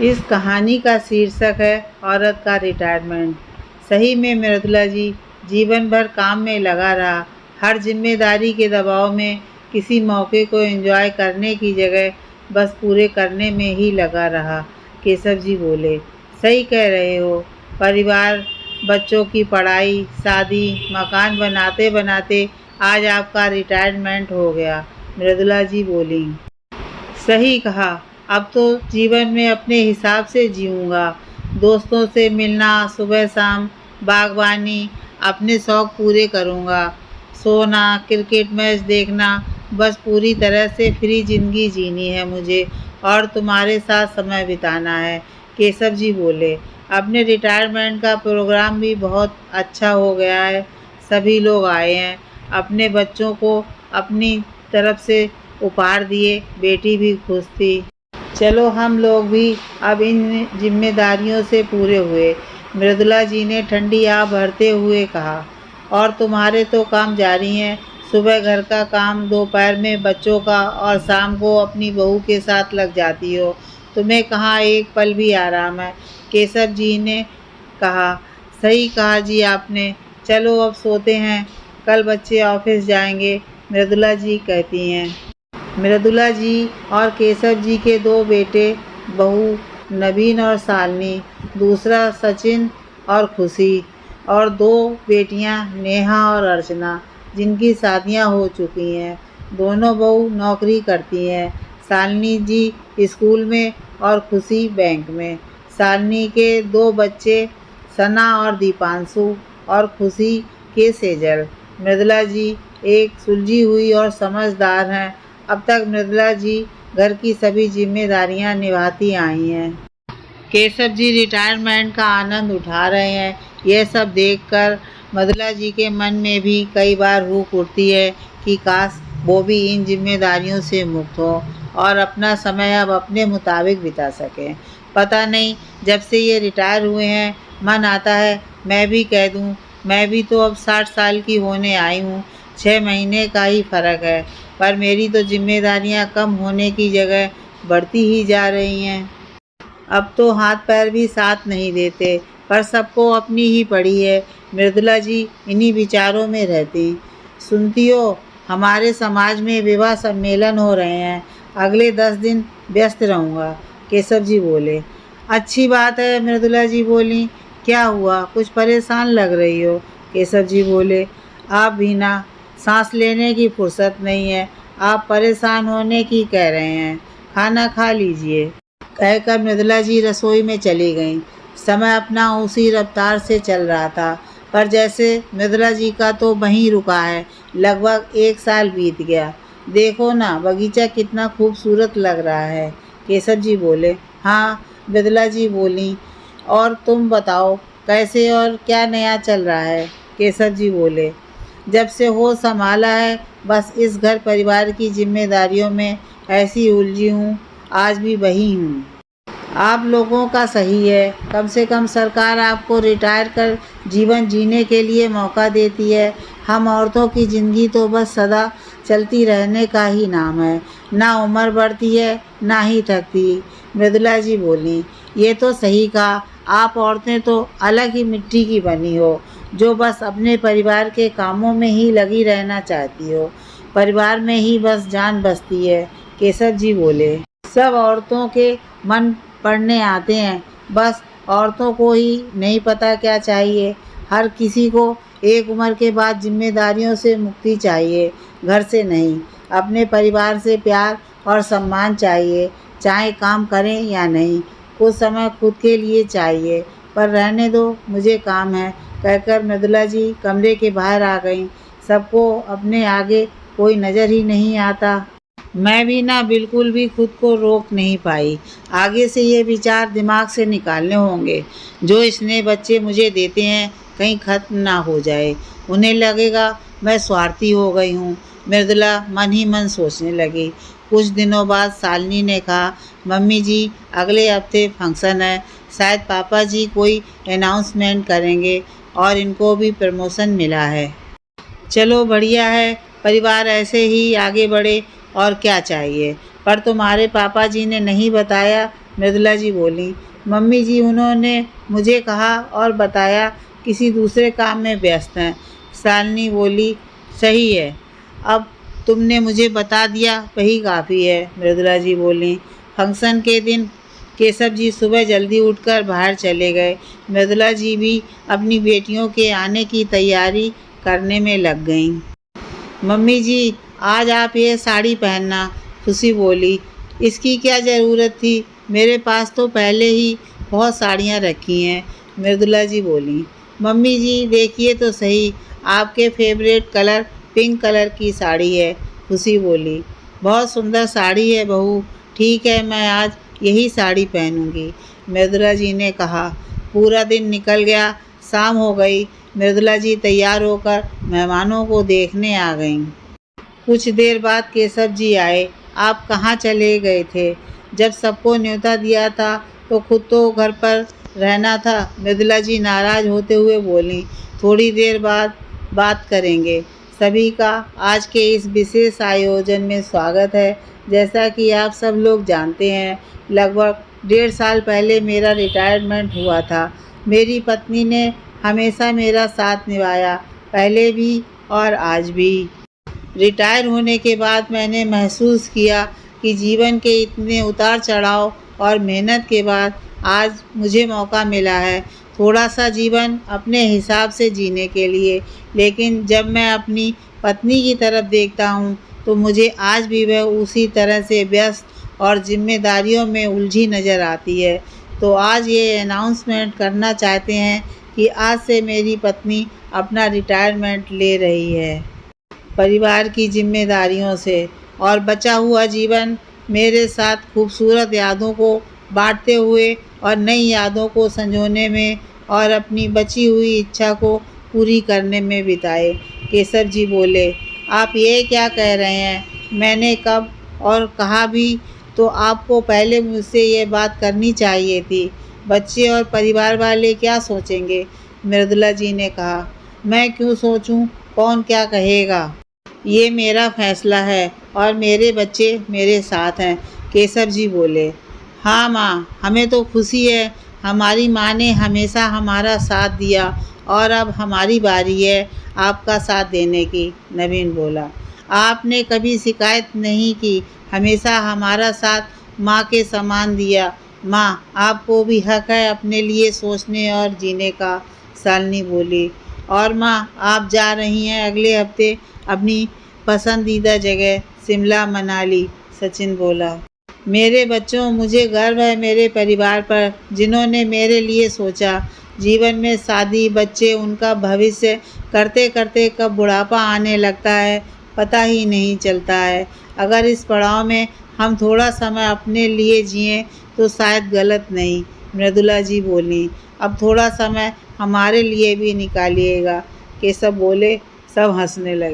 इस कहानी का शीर्षक है औरत का रिटायरमेंट। सही में मृदुला जी जीवन भर काम में लगा रहा। हर जिम्मेदारी के दबाव में किसी मौके को एंजॉय करने की जगह बस पूरे करने में ही लगा रहा। केशव जी बोले, सही कह रहे हो। परिवार, बच्चों की पढ़ाई, शादी, मकान बनाते बनाते आज आपका रिटायरमेंट हो गया। मृदुला जी बोली, सही कहा। अब तो जीवन में अपने हिसाब से जीऊँगा। दोस्तों से मिलना, सुबह शाम बागवानी, अपने शौक पूरे करूँगा। सोना, क्रिकेट मैच देखना, बस पूरी तरह से फ्री ज़िंदगी जीनी है मुझे और तुम्हारे साथ समय बिताना है। केशव जी बोले, अपने रिटायरमेंट का प्रोग्राम भी बहुत अच्छा हो गया है। सभी लोग आए हैं। अपने बच्चों को अपनी तरफ से उपहार दिए, बेटी भी खुश थी। चलो हम लोग भी अब इन जिम्मेदारियों से पूरे हुए। मृदुला जी ने ठंडी आह भरते हुए कहा, और तुम्हारे तो काम जारी हैं। सुबह घर का काम, दोपहर में बच्चों का और शाम को अपनी बहू के साथ लग जाती हो। तुम्हें कहाँ एक पल भी आराम है। केशव जी ने कहा, सही कहा जी आपने। चलो अब सोते हैं, कल बच्चे ऑफिस जाएंगे। मृदुला जी कहती हैं। मृदुला जी और केशव जी के दो बेटे, बहू नवीन और शालिनी, दूसरा सचिन और खुशी, और दो बेटियां नेहा और अर्चना, जिनकी शादियां हो चुकी हैं। दोनों बहू नौकरी करती हैं। शालिनी जी स्कूल में और खुशी बैंक में। शालिनी के दो बच्चे, सना और दीपांशु, और खुशी के सेजल। मृदुला जी एक सुलझी हुई और समझदार हैं। अब तक मृदुला जी घर की सभी जिम्मेदारियां निभाती आई हैं। केशव जी रिटायरमेंट का आनंद उठा रहे हैं। यह सब देखकर मृदुला जी के मन में भी कई बार हुक उठती है कि काश वो भी इन जिम्मेदारियों से मुक्त हो और अपना समय अब अपने मुताबिक बिता सकें। पता नहीं, जब से ये रिटायर हुए हैं मन आता है मैं भी कह दूं, मैं भी तो अब 60 साल की होने आई हूँ। 6 महीने का ही फ़र्क है, पर मेरी तो जिम्मेदारियां कम होने की जगह बढ़ती ही जा रही हैं। अब तो हाथ पैर भी साथ नहीं देते, पर सबको अपनी ही पड़ी है। मृदुला जी इन्हीं विचारों में रहती। सुनती हो, हमारे समाज में विवाह सम्मेलन हो रहे हैं। अगले 10 दिन व्यस्त रहूँगा। केशव जी बोले, अच्छी बात है। मृदुला जी बोली, क्या हुआ, कुछ परेशान लग रही हो। केशव जी बोले, आप भी ना, सांस लेने की फुर्सत नहीं है। आप परेशान होने की कह रहे हैं। खाना खा लीजिए। कहकर मृदुला जी रसोई में चली गईं। समय अपना उसी रफ्तार से चल रहा था, पर जैसे मृदुला जी का तो वहीं रुका है। लगभग 1 साल बीत गया। देखो ना, बगीचा कितना खूबसूरत लग रहा है। केशव जी बोले, हाँ। मृदुला जी बोली, और तुम बताओ कैसे और क्या नया चल रहा है। केशव जी बोले, जब से होश संभाला है बस इस घर परिवार की जिम्मेदारियों में ऐसी उलझी हूँ। आज भी वही हूँ। आप लोगों का सही है, कम से कम सरकार आपको रिटायर कर जीवन जीने के लिए मौका देती है। हम औरतों की ज़िंदगी तो बस सदा चलती रहने का ही नाम है। ना उम्र बढ़ती है, ना ही थकती। मृदुला जी बोली, ये तो सही कहा। आप औरतें तो अलग ही मिट्टी की बनी हो, जो बस अपने परिवार के कामों में ही लगी रहना चाहती हो। परिवार में ही बस जान बसती है। केशव जी बोले, सब औरतों के मन पढ़ने आते हैं, बस औरतों को ही नहीं पता क्या चाहिए। हर किसी को एक उम्र के बाद जिम्मेदारियों से मुक्ति चाहिए। घर से नहीं, अपने परिवार से प्यार और सम्मान चाहिए, चाहे काम करें या नहीं। कुछ समय खुद के लिए चाहिए, पर रहने दो, मुझे काम है। कहकर मृदुला जी कमरे के बाहर आ गईं। सबको अपने आगे कोई नज़र ही नहीं आता। मैं भी ना बिल्कुल भी खुद को रोक नहीं पाई। आगे से ये विचार दिमाग से निकालने होंगे, जो स्नेह बच्चे मुझे देते हैं कहीं खत्म ना हो जाए। उन्हें लगेगा मैं स्वार्थी हो गई हूँ। मृदुला मन ही मन सोचने लगी। कुछ दिनों बाद शालिनी ने कहा, मम्मी जी अगले हफ्ते फंक्शन है, शायद पापा जी कोई अनाउंसमेंट करेंगे और इनको भी प्रमोशन मिला है। चलो बढ़िया है, परिवार ऐसे ही आगे बढ़े, और क्या चाहिए। पर तुम्हारे पापा जी ने नहीं बताया मृदुला जी बोली। मम्मी जी उन्होंने मुझे कहा और बताया किसी दूसरे काम में व्यस्त हैं। शालिनी बोली, सही है, अब तुमने मुझे बता दिया वही काफ़ी है, मृदुला जी बोली। फंक्शन के दिन केशव जी सुबह जल्दी उठकर बाहर चले गए। मृदुला जी भी अपनी बेटियों के आने की तैयारी करने में लग गईं। मम्मी जी, आज आप ये साड़ी पहनना, खुशी बोली। इसकी क्या ज़रूरत थी, मेरे पास तो पहले ही बहुत साड़ियाँ रखी हैं, मृदुला जी बोली। मम्मी जी देखिए तो सही, आपके फेवरेट कलर पिंक कलर की साड़ी है, खुशी बोली। बहुत सुंदर साड़ी है बहू, ठीक है मैं आज यही साड़ी पहनूंगी, मृदुला जी ने कहा। पूरा दिन निकल गया, शाम हो गई। मृदुला जी तैयार होकर मेहमानों को देखने आ गईं। कुछ देर बाद केशव जी आए। आप कहाँ चले गए थे? जब सबको न्योता दिया था तो खुद तो घर पर रहना था, मृदुला जी नाराज़ होते हुए बोलीं। थोड़ी देर बाद बात करेंगे। सभी का आज के इस विशेष आयोजन में स्वागत है। जैसा कि आप सब लोग जानते हैं, लगभग 1.5 साल पहले मेरा रिटायरमेंट हुआ था। मेरी पत्नी ने हमेशा मेरा साथ निभाया, पहले भी और आज भी। रिटायर होने के बाद मैंने महसूस किया कि जीवन के इतने उतार चढ़ाव और मेहनत के बाद आज मुझे मौका मिला है थोड़ा सा जीवन अपने हिसाब से जीने के लिए। लेकिन जब मैं अपनी पत्नी की तरफ देखता हूँ तो मुझे आज भी वह उसी तरह से व्यस्त और जिम्मेदारियों में उलझी नज़र आती है। तो आज ये अनाउंसमेंट करना चाहते हैं कि आज से मेरी पत्नी अपना रिटायरमेंट ले रही है परिवार की जिम्मेदारियों से, और बचा हुआ जीवन मेरे साथ खूबसूरत यादों को बांटते हुए और नई यादों को संजोने में और अपनी बची हुई इच्छा को पूरी करने में बिताए। केशव जी बोले, आप ये क्या कह रहे हैं? मैंने कब और कहा भी तो आपको पहले मुझसे ये बात करनी चाहिए थी। बच्चे और परिवार वाले क्या सोचेंगे? मृदुला जी ने कहा। मैं क्यों सोचूं? कौन क्या कहेगा? ये मेरा फैसला है और मेरे बच्चे मेरे साथ हैं, केशव जी बोले। हाँ माँ, हमें तो खुशी है, हमारी माँ ने हमेशा हमारा साथ दिया और अब हमारी बारी है आपका साथ देने की, नवीन बोला। आपने कभी शिकायत नहीं की, हमेशा हमारा साथ माँ के समान दिया। माँ, आपको भी हक है अपने लिए सोचने और जीने का, शालिनी बोली। और माँ, आप जा रही हैं अगले हफ्ते अपनी पसंदीदा जगह शिमला मनाली, सचिन बोला। मेरे बच्चों, मुझे गर्व है मेरे परिवार पर जिन्होंने मेरे लिए सोचा। जीवन में शादी, बच्चे, उनका भविष्य करते करते कब बुढ़ापा आने लगता है पता ही नहीं चलता है। अगर इस पड़ाव में हम थोड़ा समय अपने लिए जिएं तो शायद गलत नहीं, मृदुला जी बोली। अब थोड़ा समय हमारे लिए भी निकालिएगा, केशव बोले। सब हंसने लगे।